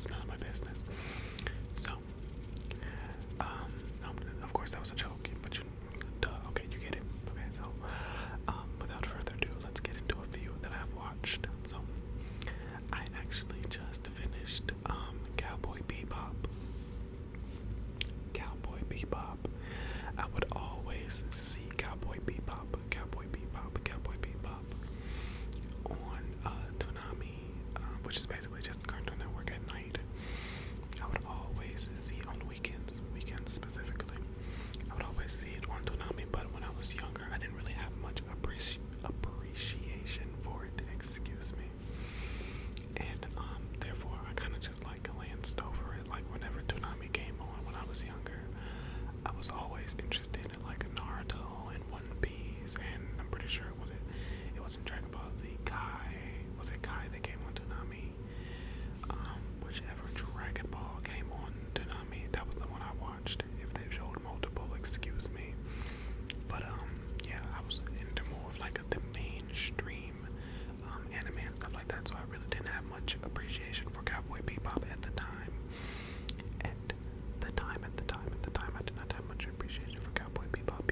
It's none of my business. So, of course that was a joke, but duh, okay, you get it. Okay, so, without further ado, let's get into a few that I've watched. So, I actually just finished, Cowboy Bebop. Cowboy Bebop. I would always see Cowboy Bebop on, Toonami, which is basically just Cartoon Network at night. I would always see on weekends specifically. I would always see it on Toonami, but when I was younger, I didn't really have much appreciation for it, excuse me. And, therefore, I kind of just like glanced over it. Like, whenever Toonami came on when I was younger, I was always interested in, like, Naruto and One Piece, and I'm pretty sure it wasn't Dragon Ball Z. Was it Kai that came on Toonami? Whichever Dragon Ball came on Toonami, that was the one I watched. If they showed multiple, excuse me. But, yeah, I was into more of, like, the mainstream, anime and stuff like that, so I really didn't have much appreciation for Cowboy Bebop at the time. I did not have much appreciation for Cowboy Bebop.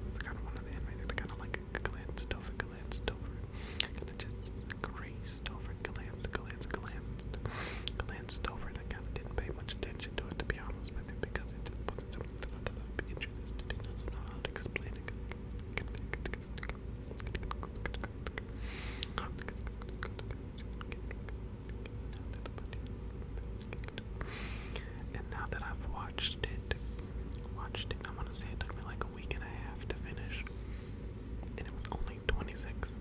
It's kind of one of the anime that I kind of like glanced over. Kind of just grazed over, glanced over it. I kind of didn't pay much attention to it, to be honest with you, because it just wasn't something that I thought I'd be interested in. I don't know how to explain it. And now that I've watched it, I want to say it took me like a week and a half to finish, and it was only 26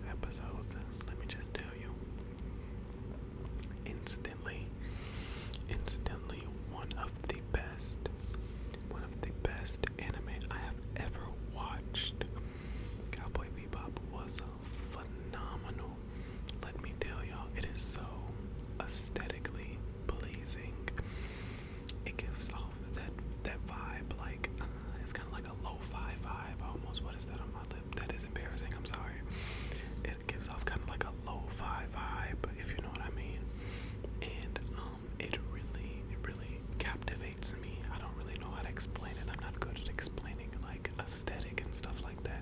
episodes. Let me just tell you, instantly one of the best anime I have ever watched. Cowboy Bebop was phenomenal. Let me tell y'all, it is so aesthetically pleasing. It gives off that vibe, like, it's kind of like a lo-fi vibe almost. What is that on my lip? That is embarrassing, I'm sorry. It gives off kind of like a lo-fi vibe, if you know what I mean. And it really captivates me. I don't really know how to explain it. I'm not good at explaining like aesthetic and stuff like that.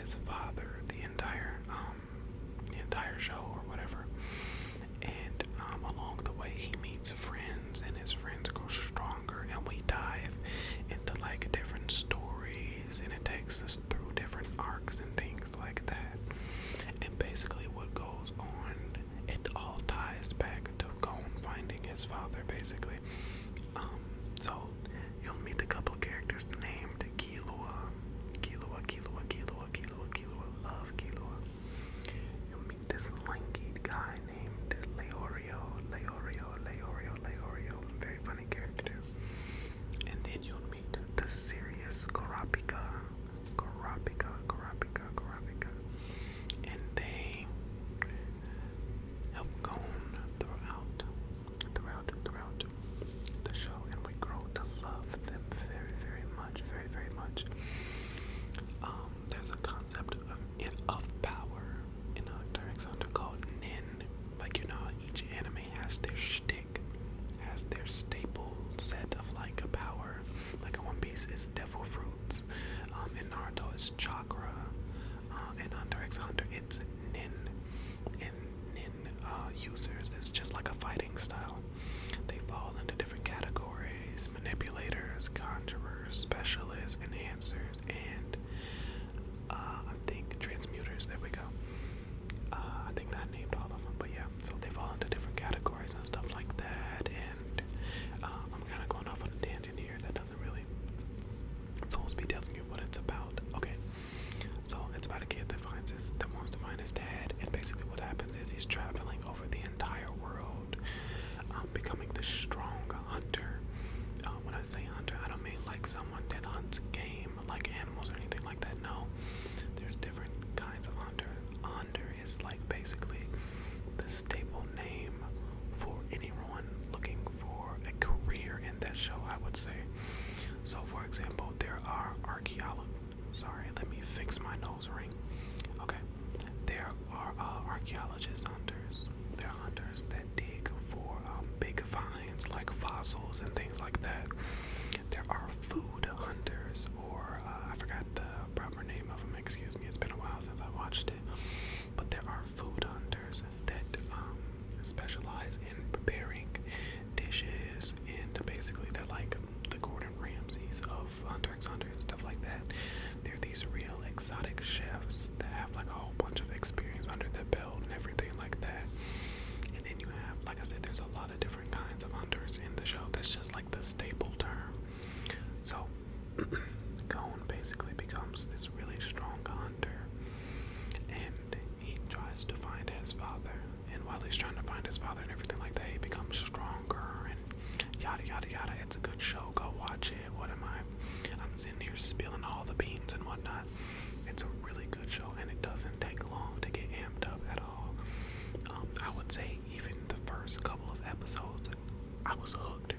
his father the entire show or whatever. And along the way, he meets friends, and his friends grow stronger, and we dive into like different stories, and it takes us through different arcs and things like that. And basically, what goes on, it all ties back to Gon finding his father, basically. So you'll meet a couple of characters named Killua. Love Killua. You'll meet this lanky guy named Leorio. Very funny character. And then you'll meet the serious Kurapika. And they help Gon throughout the show, and we grow to love them very much. There's a concept of power in Hunter x Hunter called Nin. Like, you know, each anime has their shtick, has their staple set of like a power. Like in One Piece, it's devil fruits. In Naruto, it's chakra. In Hunter x Hunter, it's Nin. And Nin users, it's just like a fighting style. They fall into different categories: manipulators, conjurers, specialists, enhancers, and I think transmuters. There we go. I think I named all of them, but yeah. So they fall into different categories and stuff like that. And I'm kind of going off on a tangent here. That doesn't really supposed to be telling you what it's about. Okay. So it's about a kid that wants to find his dad, and basically what happens is he's traveling over the entire world, becoming this strong hunter. When I say hunter, I don't mean like someone that hunts game, like animals or anything like that. No, there's different kinds of hunter. Hunter is like basically the staple name for anyone looking for a career in that show, I would say. So for example, there are sorry, let me fix my nose ring. Okay, there are archaeologist hunters. They're hunters that dig for big finds like fossils and things like that. There are food hunters, or I forgot the proper name of them, excuse me, it's been a while since I watched it. But there are food hunters that specialize in preparing dishes, and basically they're like the Gordon Ramsays of Hunter x Hunter and stuff like that. They're these real exotic chefs that have like a whole bunch of experience under their belt and everything like that. And then you have, like I said, there's a lot of different kinds of hunters in the show. That's just like the staple term. So Gon basically becomes this really strong hunter, and he tries to find his father. And while he's trying to find his father and everything like that, he becomes stronger and yada yada yada. It's a good show. Go watch it. I'm sitting here spilling all the beans and whatnot. It's a really good show, and it doesn't take long to get amped up at all. I would say even the first couple of episodes, I was hooked.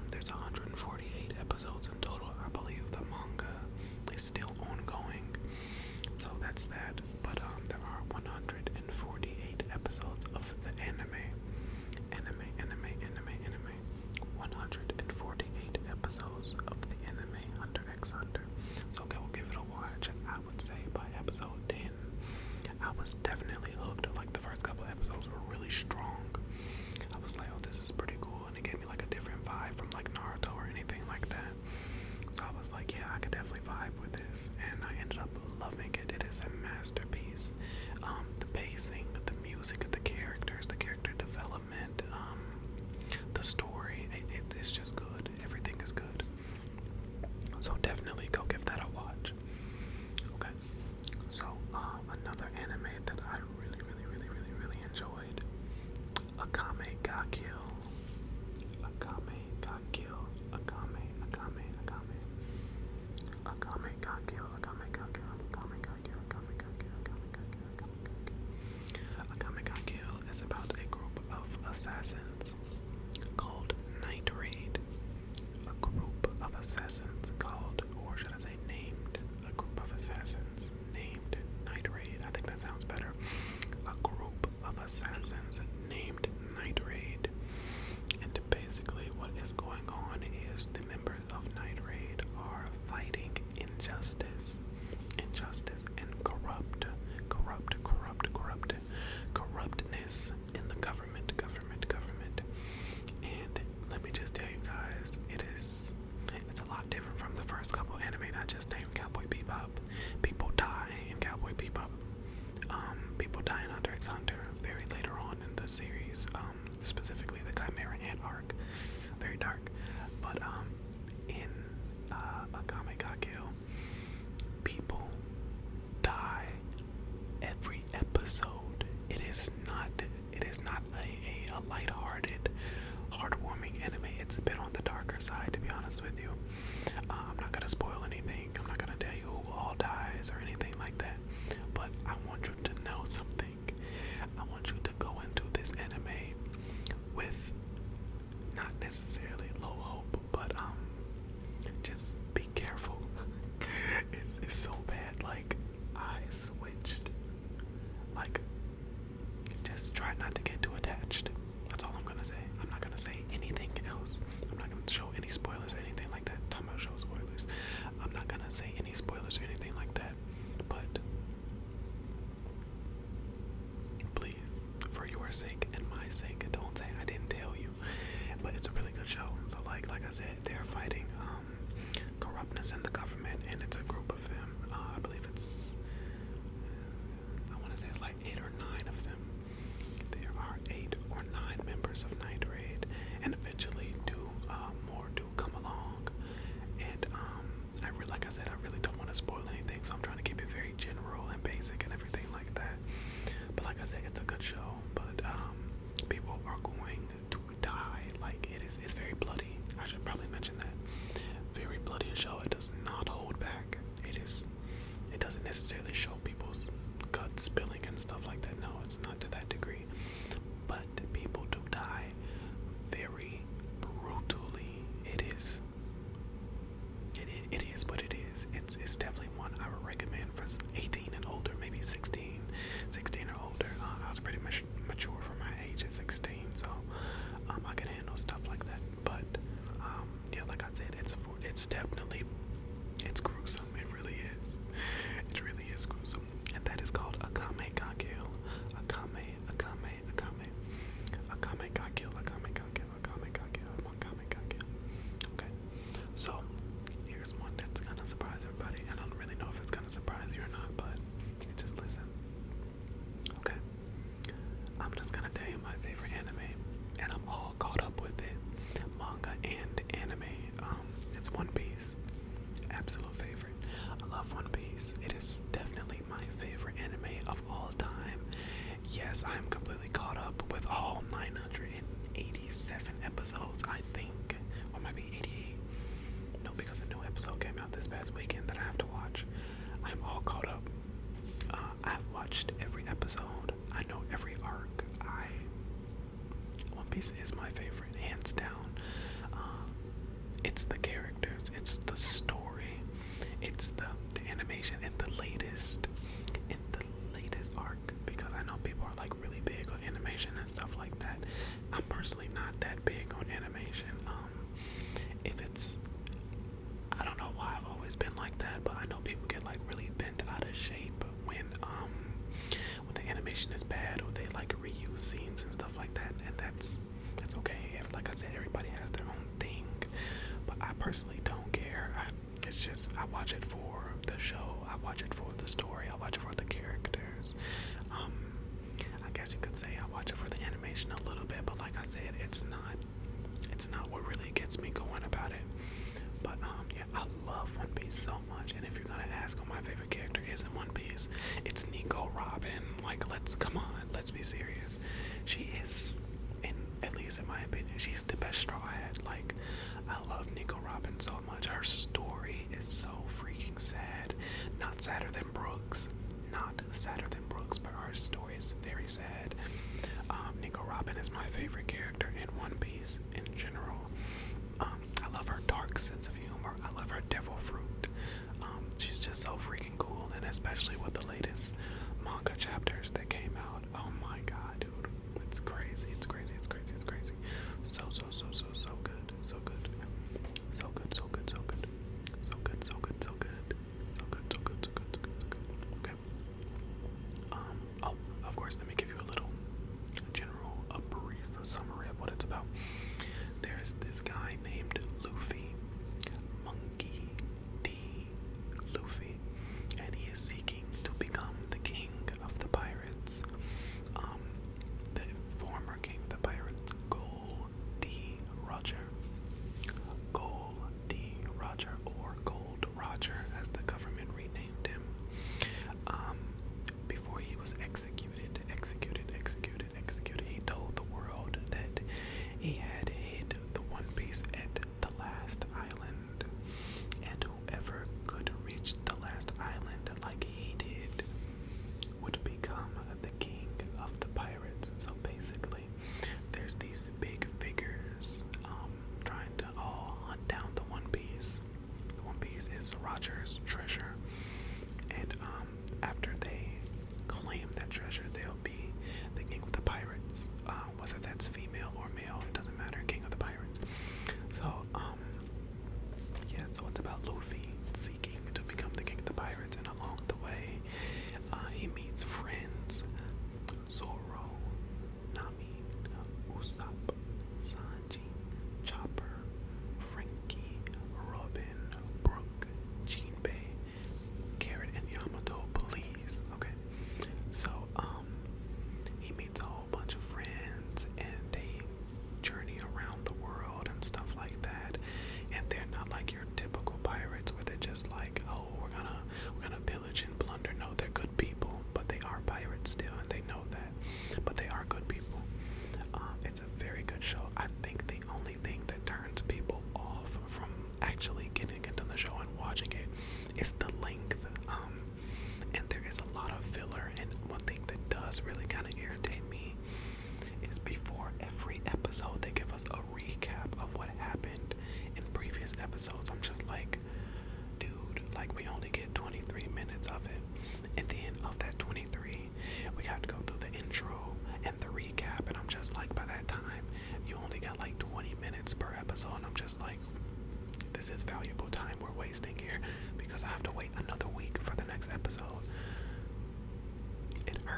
There's 148 episodes in total. I believe the manga is still ongoing, so that's that. But there are 148 episodes of the anime. 148 episodes of the anime Hunter x Hunter. So go give it a watch. I would say by episode 10, I was definitely hooked. Like the first couple of episodes were really strong. I was like, oh, this is pretty cool, and it gave me like a different vibe from like Naruto or anything like that. So I was like, yeah, I could definitely vibe with this, and I ended up loving it. It is a masterpiece. The pacing, the music, the characters, the character development, the story, it's just good. Everything is good. So definitely go give that a watch. Okay. So another anime that I people die in Hunter x Hunter very later on in the series, specifically the Chimera Ant arc. Very dark. But in Akame ga Kill, people die every episode. It is not a lighthearted, heartwarming anime. It's a bit on the darker side, to be honest with you. I'm not gonna spoil anything. I'm not gonna tell you who all dies or anything like that. But I want you to know something. I want you to go into this anime with not necessarily low hope, but just be careful. It's so bad. Like, I switched. Like, just try not to get too attached. That's all I'm gonna say. I'm not gonna say anything else. I'm not gonna show any spoilers or anything like that. I'm talking about show spoilers. I'm not gonna say any spoilers or anything like that. But please, for your sake and my sake, don't say I didn't tell you. But it's a really good show. So like I said, they're fighting corruptness in the government, and it's a group of them. I believe I want to say it's like 8 or 9 of them. There are 8 or 9 members of Night Raid, and eventually more do come along. And like I said, I really don't want to spoil anything, so I'm trying to keep it very general and basic and everything like that. But like I said, it's a good show, but people are going to die. Like, it's very bloody. I should probably mention that. Very bloody show. It does not hold back. It doesn't necessarily show people's guts spilling and stuff like that. No, it's not to that degree. But people do die very brutally. It is what it is. It's definitely one I would recommend for 18 and older, maybe 16 or older. I was pretty much mature for my age at 16, so I can handle stuff like that. But yeah, like I said, it's definitely gruesome. It really is. It really is gruesome. And that is called Akame ga Kill. Akame ga Kill. Okay. So here's one that's gonna surprise everybody. I don't really know if it's gonna surprise you or not, but you can just listen. Okay. I'm just gonna tell you my favorite anime, and I'm all caught up with it. Manga and anime. It's One Piece. Absolute favorite. I love One Piece. It is definitely my favorite anime of all time. Yes, I am completely caught up with all 987 episodes, I think. Or it might be 88. No, because a new episode came out this past weekend that I have to watch. I'm all caught up. I've watched every episode. I know every arc. One Piece is my favorite, hands down. It's the characters, it's the story, it's the animation, and the latest arc, because I know people are like really big on animation and stuff like that. I'm personally not that big on animation. I don't know why I've always been like that, but I know people get like really bent out of shape when the animation is bad, or they like reuse scenes and stuff like that, and that's okay. Like I said, everybody has their own thing, but I personally don't care. It's just, I watch it for the show, I watch it for the story, I watch it for the characters. I guess you could say I watch it for the animation a little bit, but like I said, it's not what really gets me going about it. But yeah, I love One Piece so much, and if you're gonna ask who my favorite character is in One Piece, it's Nico Robin. Like, let's be serious. She is, at least in my opinion, she's the best Straw Hat. Like, I love Nico Robin so much. Her story is so freaking sad. Not sadder than Brooks, but her story is very sad. Nico Robin is my favorite character in One Piece in general. I love her dark sense of humor. I love her devil fruit. She's just so freaking cool, and especially with the latest manga chapters that came out. Oh my god, dude. It's crazy. So good. Okay. Of course, let me give you a little brief summary of what it's about. There's this guy named Luffy, Monkey D. Luffy, and he is seeking to become the king of the pirates.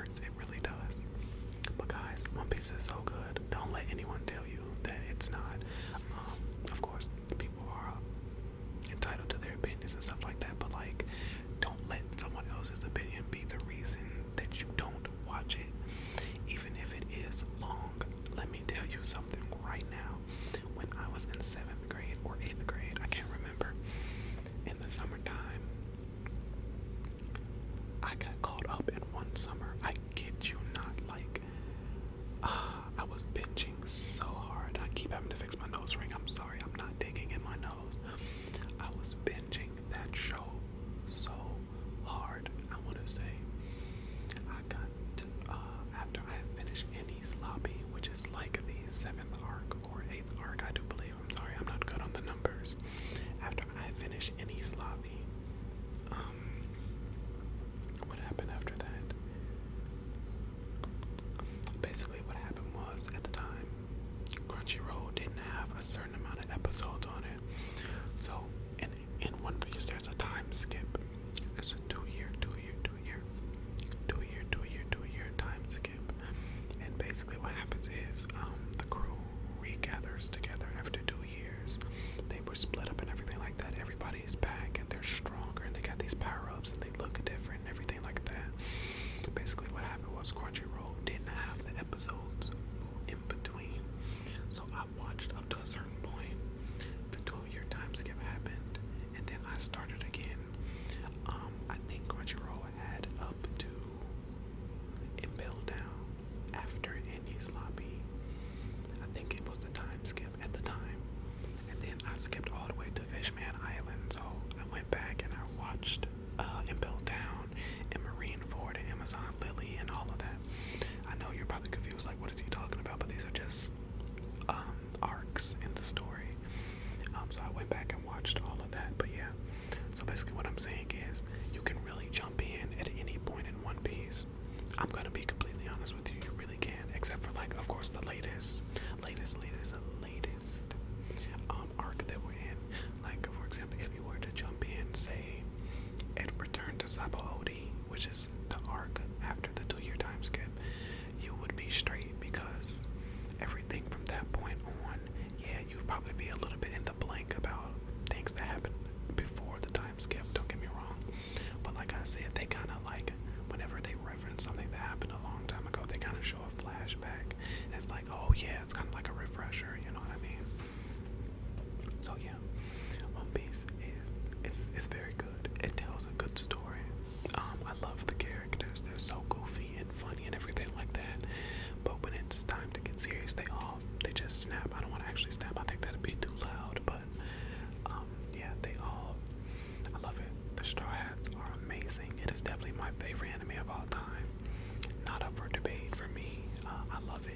hurts. It really does. But guys, One Piece is so good. Don't let anyone tell you that it's not. Of course, people are entitled to their opinions and stuff like that, but like, don't let someone else's opinion be the reason that you don't watch it, even if it is long. Let me tell you something right now. When I was in 7th grade or 8th grade, I can't remember, in the summertime, I got caught up in one summer. I kid you not, like, I was binging so hard. I keep having to fix my nose ring. I'm sorry, I'm not digging in my nose. I was binging that show so hard. I want to say I got to, after I had finished Enies Lobby, which is like the 7th arc or 8th arc, I do believe. I'm sorry, I'm not good on the numbers. After I had finished Enies Lobby, what happened after that? Basically, what happened was, at the time, Crunchyroll didn't have a certain amount of episodes on it. So, in One Piece, there's a time skip. It's a 2-year time skip. And basically, what happens is, the crew regathers together after 2 years. They were split up and everything like that. Everybody's back and they're stronger and they got these power-ups and they look different and everything like that. Basically, what happened was Crunchyroll didn't have the episodes in between. So I watched up to a certain point. The 2-year time skip happened, and then I started again. I think Crunchyroll had up to Impel Down after Enies Lobby. I think it was the time skip at the time. And then I skipped all the way to Fishman Island. So I went back and I watched Impel Down and Marineford and Amazon Lily and all of that. I know you're probably confused, like, what is he talking about? But these are just arcs in the story. So I went back and watched all of that. But yeah, so basically what I'm saying is, you can really jump in at any point in One Piece. I'm gonna be completely honest with you, you really can, except for, like, of course, the latest arc that we're in. Like, for example, if you were to jump in, say, at Return to Sabaody, which is the arc after the 2-year time skip, you would be straight, because everything from that point on, yeah, you'd probably be a little bit in the blank about things that happened before the time skip, don't get me wrong. But like I said, they kind of, like, whenever they reference something that happened a long time ago, they kind of show a flashback. And it's like, oh yeah, it's kind of like a refresher, you know what I mean? So yeah, One Piece is very good. It tells a good story. I love the characters. They're so goofy and funny and everything like that. But when it's time to get serious, they just snap. I don't want to actually snap. I think that'd be too loud. But yeah, I love it. The Straw Hats are amazing. It is definitely my favorite anime of all time. Not up for debate for me. I love it.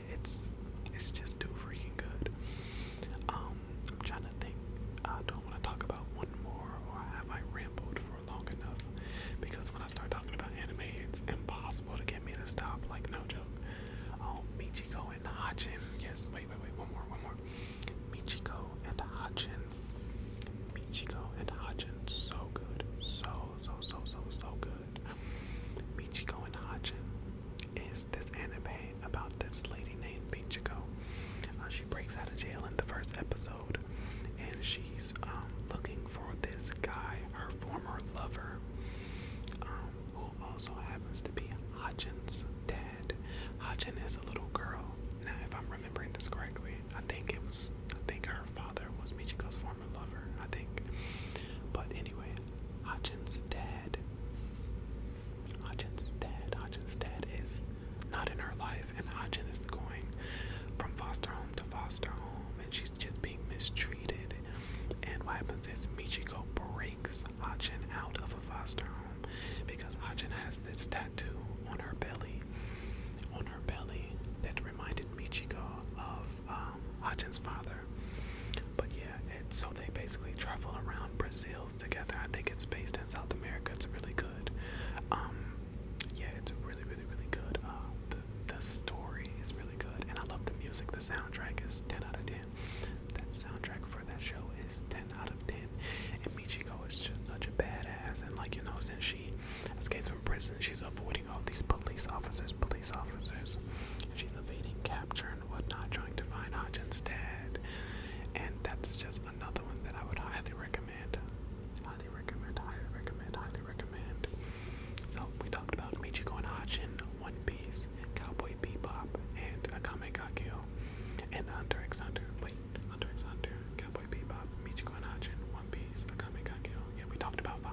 It's just too freaking good. I'm trying to think. Do I want to talk about one more, or have I rambled for long enough? Because when I start talking about anime, it's impossible to get me to stop. Like, no joke. Oh, Michiko and Hachin. Yes, wait. One more. Michiko and Hachin. So good. So good. Michiko and Hachin is this anime about this lady named Michiko. She breaks out of jail in the first episode, and she's looking for this guy, her former lover, who also happens to be Hachin's dad. Hachin is a little girl. Now, if I'm remembering this correctly, I think her father was Michiko's former lover, I think. But anyway, Hachin's dad is not in her life, and Hachin is going from foster home to foster home, and she's just being mistreated. And what happens is Michiko breaks Hachin out of a foster home because Hachin has this tattoo on her belly that reminded Michiko of Hachin's father. But yeah, so they basically travel around Brazil together. I think it's based in South America. It's really good. Yeah, it's really good. The story is really good, and I love the music. The soundtrack is 10 out of 10. That soundtrack for that show is 10 out of 10. And Michiko is just such a badass, and, like, you know, since she escapes from prison, she's avoiding all these police officers that's just another one that I would highly recommend. Highly recommend, highly recommend, highly recommend. So we talked about Michiko and Hachin, One Piece, Cowboy Bebop, and Akame ga Kill, and Hunter x Hunter. Wait, Hunter x Hunter, Cowboy Bebop, Michiko and Hachin, One Piece, Akame ga Kill. Yeah, we talked about 5.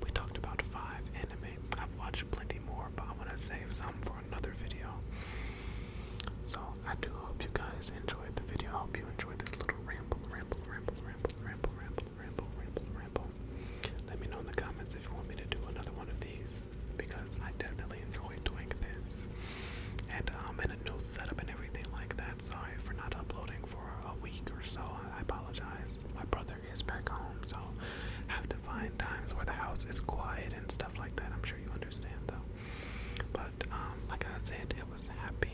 We talked about 5 anime. I've watched plenty more, but I want to save some for another video. So I do hope you guys enjoyed the video. I hope you enjoyed this little ramble. Let me know in the comments if you want me to do another one of these, because I definitely enjoy doing this. And I'm in a new setup and everything like that. Sorry for not uploading for a week or so. I apologize. My brother is back home, so I have to find times where the house is quiet and stuff like that. I'm sure you understand though. But like I said, it was happy